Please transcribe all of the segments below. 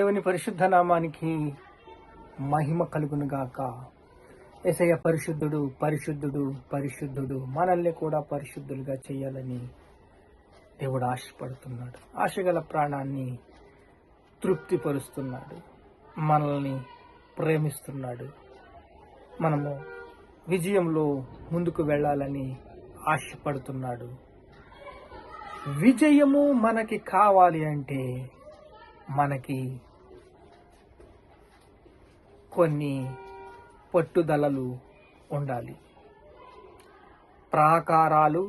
దేవుని పరిశుద్ధ నామానికి మహిమ కలుగును గాక. యేసయ్య పరిశుద్ధుడు, పరిశుద్ధుడు, పరిశుద్ధుడు. మనల్ని కూడా పరిశుద్ధులుగా చేయాలని దేవుడు ఆశపడుతున్నాడు. ఆశగల ప్రాణాన్ని తృప్తిపరుస్తున్నాడు. మనల్ని ప్రేమిస్తున్నాడు. మనము విజయంలో ముందుకు వెళ్ళాలని ఆశపడుతున్నాడు. విజయము మనకి కావాలి అంటే మనకి కొన్ని పట్టుదలలు ఉండాలి, ప్రాకారాలు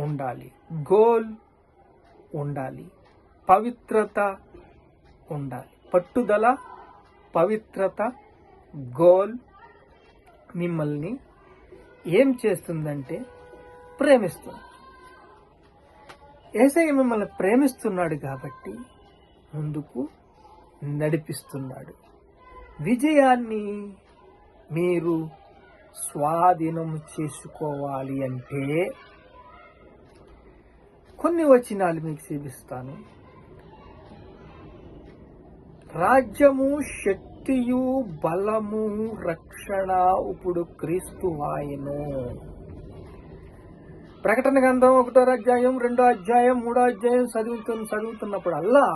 ఉండాలి, గోల్ ఉండాలి, పవిత్రత ఉండాలి. పట్టుదల, పవిత్రత, గోల్ మిమ్మల్ని ఏం చేస్తుందంటే ప్రేమిస్తుంది. యేసయ్య మిమ్మల్ని ప్రేమిస్తున్నాడు కాబట్టి ముందుకు నడిపిస్తున్నాడు. విజయాన్ని మీరు స్వాధీనం చేసుకోవాలి అంటే కొన్ని వచనాలు మీకు చూపిస్తాను. రాజ్యము, శక్తియు, బలము, రక్షణ ఇప్పుడు క్రీస్తు ఆయను. ప్రకటన గ్రంథం 1వ అధ్యాయం, 2వ అధ్యాయం, 3వ అధ్యాయం చదువుతున్నప్పుడల్లా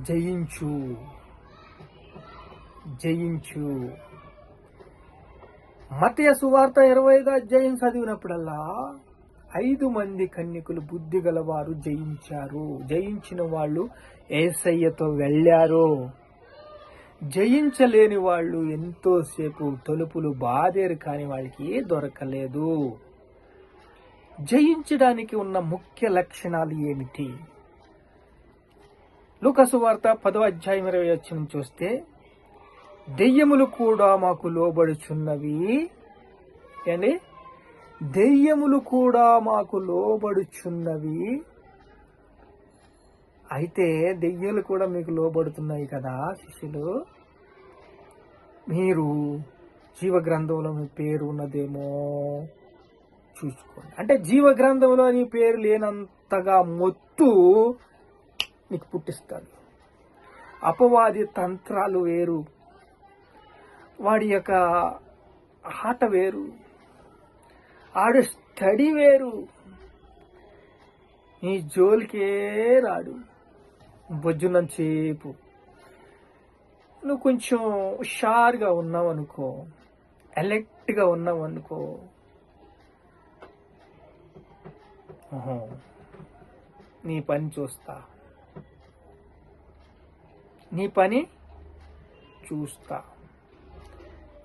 జయించు, జయించు. మత్తయి సువార్త 25వ అధ్యాయం చదివినప్పుడల్లా 5 మంది కన్యకులు బుద్ధి గలవారు జయించారు. జయించిన వాళ్ళు యేసయ్యతో వెళ్ళారు. జయించలేని వాళ్ళు ఎంతోసేపు తలుపులు బాదేరు, కానీ వాళ్ళకి దొరకలేదు. జయించడానికి ఉన్న ముఖ్య లక్షణాలు ఏమిటి? లూకా సువార్త 10వ అధ్యాయం 20వ వచనం చూస్తే, దెయ్యములు కూడా మాకు లోబడుచున్నవి. ఏండి? దెయ్యములు కూడా మాకు లోబడుచున్నవి. అయితే దెయ్యాలు కూడా మీకు లోబడుతున్నాయి కదా శిష్యులు. మీరు జీవగ్రంథంలో మీ పేరు ఉన్నదేమో చూసుకోండి. అంటే జీవగ్రంథంలో నీ పేరు లేనంతగా మొత్తు నీకు పుట్టిస్తాడు. అపవాది తంత్రాలు వేరు, వాడి యొక్క ఆట వేరు, ఆడు స్టడీ వేరు. నీ జోలికే రాడు. బొజ్జునంతసేపు నువ్వు కొంచెం హుషారుగా ఉన్నావు అనుకో, అలర్ట్గా ఉన్నావు అనుకో, నీ పని చూస్తా, నీ పని చూస్తా,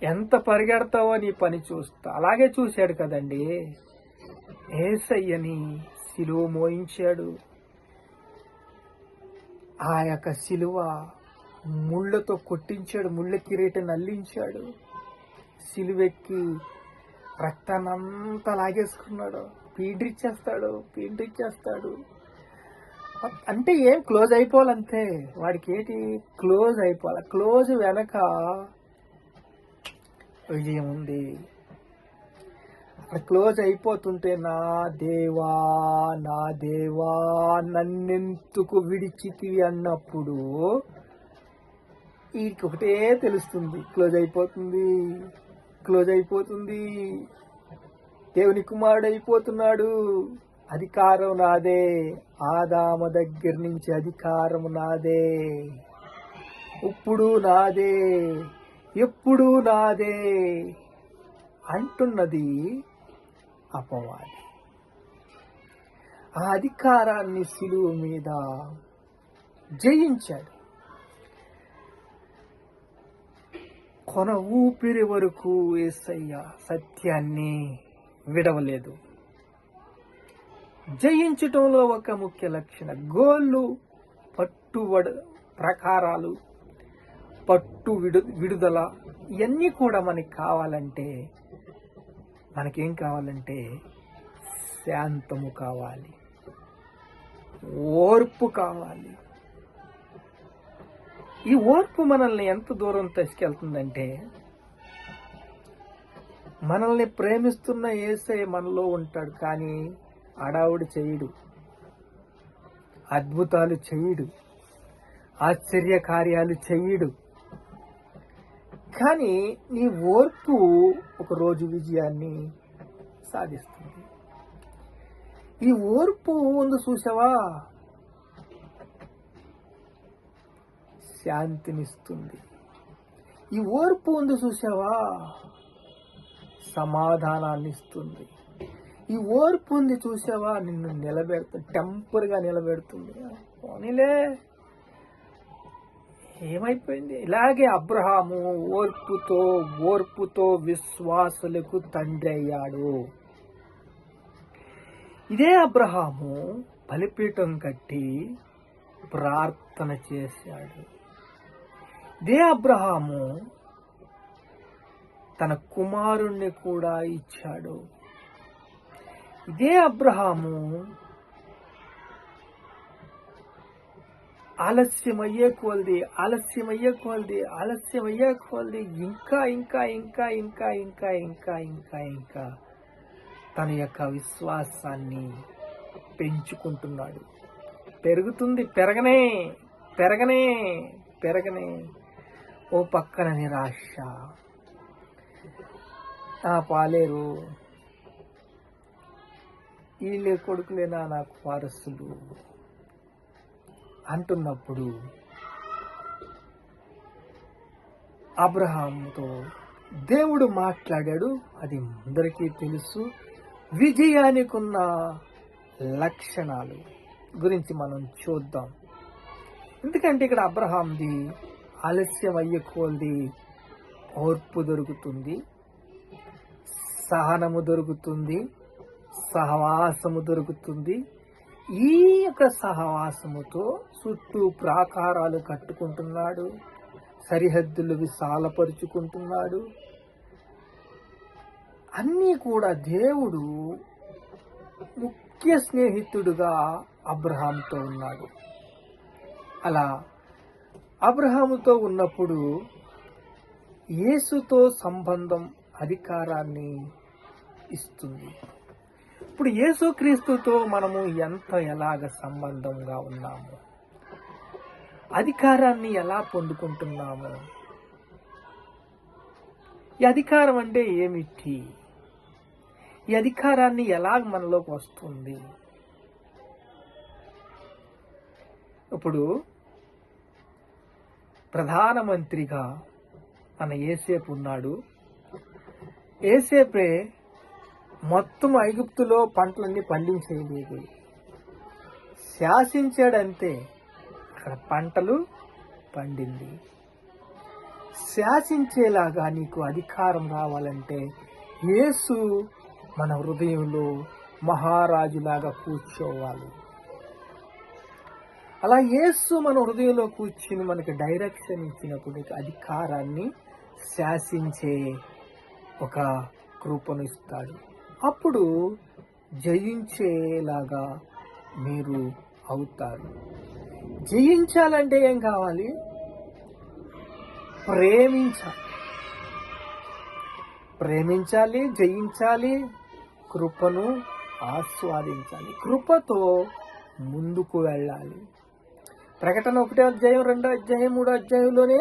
ఎంత పరిగెడతావో నీ పని చూస్తా. అలాగే చూశాడు కదండి యేసయ్యని. సిలువ మోయించాడు. ఆ యొక్క సిలువ ముళ్ళతో కొట్టించాడు, ముళ్ళ కిరీటం అల్లించాడు. సిలువెక్కి రక్తాన్నంతా లాగేసుకున్నాడు. పీడ్రిచ్చేస్తాడు. అంటే ఏం క్లోజ్ అయిపోవాలంతే. వాడికి ఏంటి? క్లోజ్ అయిపోవాలి. క్లోజ్ వెనక విజయం ఉంది. క్లోజ్ అయిపోతుంటే నా దేవా నన్నెందుకు విడిచితివి అన్నప్పుడు వీడికి ఒకటే తెలుస్తుంది, క్లోజ్ అయిపోతుంది. దేవుని కుమారుడు అయిపోతున్నాడు. అధికారం నాదే. ఆదాము దగ్గర నుంచి అధికారం నాదే. ఇప్పుడు నాదే, ఎప్పుడు నాదే అంటున్నది అపవాది. ఆ అధికారాన్ని సిలువ మీద జయించాడు. కొన ఊపిరి వరకు యేసయ్య సత్యాన్ని విడవలేదు. జయించటంలో ఒక ముఖ్య లక్షణం గోళ్ళు, ప్రకారాలు, విడుదల. ఇవన్నీ కూడా మనకి కావాలంటే మనకేం కావాలంటే శాంతము కావాలి, ఓర్పు కావాలి. ఈ ఓర్పు మనల్ని ఎంత దూరం తీసుకెళ్తుందంటే, మనల్ని ప్రేమిస్తున్న యేసయ్య మనలో ఉంటాడు, కానీ అడావుడు చేయడు, అద్భుతాలు చేయడు, ఆశ్చర్య కార్యాలు చెయ్యడు. కానీ నీ ఓర్పు ఒకరోజు విజయాన్ని సాధిస్తుంది. ఈ ఓర్పు ఉంది చూసావా, శాంతినిస్తుంది. ఈ ఓర్పు ఉంది చూసావా, సమాధానాన్ని ఇస్తుంది. ఈ ఓర్పు ఉంది చూసావా, నిన్ను నిలబెడుతుంది, టెంపర్గా నిలబెడుతుంది. పోనీలే, ఏమైపోయింది. ఇలాగే అబ్రహాము ఓర్పుతో విశ్వాసులకు తండ్రి అయ్యాడు. ఇదే అబ్రహాము బలిపీఠం కట్టి ప్రార్థన చేశాడు. ఇదే అబ్రహాము తన కుమారుణ్ణి కూడా ఇచ్చాడు. ఇదే అబ్రహాము ఆలస్యమయ్యే కొలది ఇంకా తన యొక్క విశ్వాసాన్ని పెంచుకుంటున్నాడు. పెరుగుతుంది, పెరగనే. ఓ పక్కన నిరాశ, పాలేరు, వీళ్ళే కొడుకులేనా నాకు వారసులు అంటున్నప్పుడు అబ్రహాముతో దేవుడు మాట్లాడాడు. అది అందరికీ తెలుసు. విజయానికి ఉన్న లక్షణాలు గురించి మనం చూద్దాం. ఎందుకంటే ఇక్కడ అబ్రహాంది ఆలస్యం అయ్యే కొలది ఓర్పు దొరుకుతుంది, సహనము దొరుకుతుంది, సహవాసము దొరుకుతుంది. ఈ యొక్క సహవాసముతో చుట్టూ ప్రాకారాలు కట్టుకుంటున్నాడు, సరిహద్దులు విశాలపరుచుకుంటున్నాడు. అన్నీ కూడా దేవుడు ముఖ్య స్నేహితుడుగా అబ్రహాముతో ఉన్నాడు. అలా అబ్రహాముతో ఉన్నప్పుడు యేసుతో సంబంధం అధికారాన్ని ఇస్తుంది. ఇప్పుడు యేసుక్రీస్తుతో మనము ఎలాగ సంబంధంగా ఉన్నాము, అధికారాన్ని ఎలా పొందుకుంటున్నాము, ఈ అధికారం అంటే ఏమిటి, ఈ అధికారాన్ని ఎలాగ మనలోకి వస్తుంది. ఇప్పుడు ప్రధానమంత్రిగా మన యేసేపు ఉన్నాడు. యేసేపే మొత్తం ఐగుప్తులో పంటలన్నీ పండించేయలేదు, శాసించాడంతే. అక్కడ పంటలు పండింది. శాసించేలాగా నీకు అధికారం రావాలంటే యేసు మన హృదయంలో మహారాజులాగా కూర్చోవాలి. అలా యేసు మన హృదయంలో కూర్చుని మనకి డైరెక్షన్ ఇచ్చినప్పుడు అధికారాన్ని శాసించే ఒక కృపను ఇస్తాడు. అప్పుడు జయించేలాగా మీరు అవుతారు. జయించాలంటే ఏం కావాలి? ప్రేమించాలి, జయించాలి, కృపను ఆస్వాదించాలి, కృపతో ముందుకు వెళ్ళాలి. ప్రకటన 1వ అధ్యాయం 2వ అధ్యాయం 3వ అధ్యాయంలోనే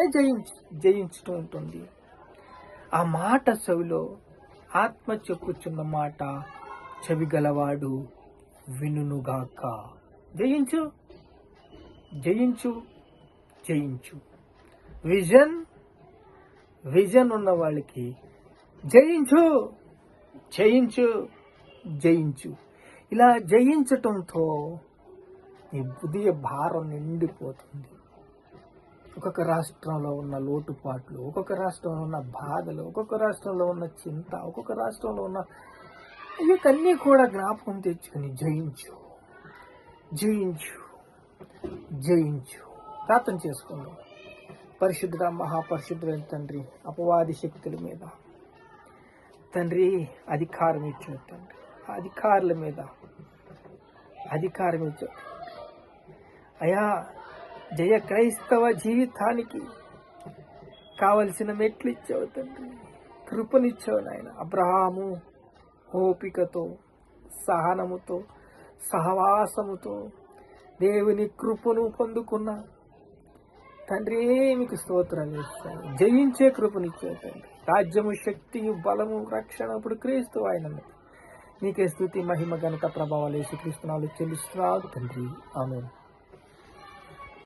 జయించుతూ ఉంటుంది. ఆ మాట చెవిలో ఆత్మ చెప్పుచున్న మాట చెవి గలవాడు వినుగాక. జయించు, జయించు, జయించు. విజన్ ఉన్న వాళ్ళకి జయించు, జయించు, జయించు. ఇలా జయించటంతో నీ హృదయ భారం నిండిపోతుంది. ఒక్కొక్క రాష్ట్రంలో ఉన్న లోటుపాట్లు, ఒక్కొక్క రాష్ట్రంలో ఉన్న బాధలు, ఒక్కొక్క రాష్ట్రంలో ఉన్న చింత, ఒక్కొక్క రాష్ట్రంలో ఉన్న ఇవన్నీ కూడా జ్ఞాపకం తెచ్చుకుని జయించు, జయించు, జయించు. ప్రార్థన చేసుకుందాం. పరిశుద్ధుడ, మహాపరిశుద్ధుడైన తండ్రి, అపవాది శక్తుల మీద తండ్రి అధికారం ఇచ్చిన తండ్రి, అధికారుల మీద అధికారం ఇచ్చావు అయా. జయ క్రైస్తవ జీవితానికి కావలసిన మెట్లు ఇచ్చావు తండ్రి, కృపనిచ్చావు నాయన. అబ్రహాము ఓపికతో, సహనముతో, సహవాసముతో దేవుని కృపను పొందుకున్న తండ్రి మీకు స్తోత్రాలు ఇస్తాను. జయించే కృపనిచ్చే తండ్రి. రాజ్యము, శక్తియు, బలము, రక్షణ ఇప్పుడు క్రీస్తు ఆయన. నీకే స్తుతి, మహిమ, ఘనత, ప్రభావాలు యేసుక్రీస్తు నామములో చెల్లిస్తున్నాను తండ్రి. ఆమేన్.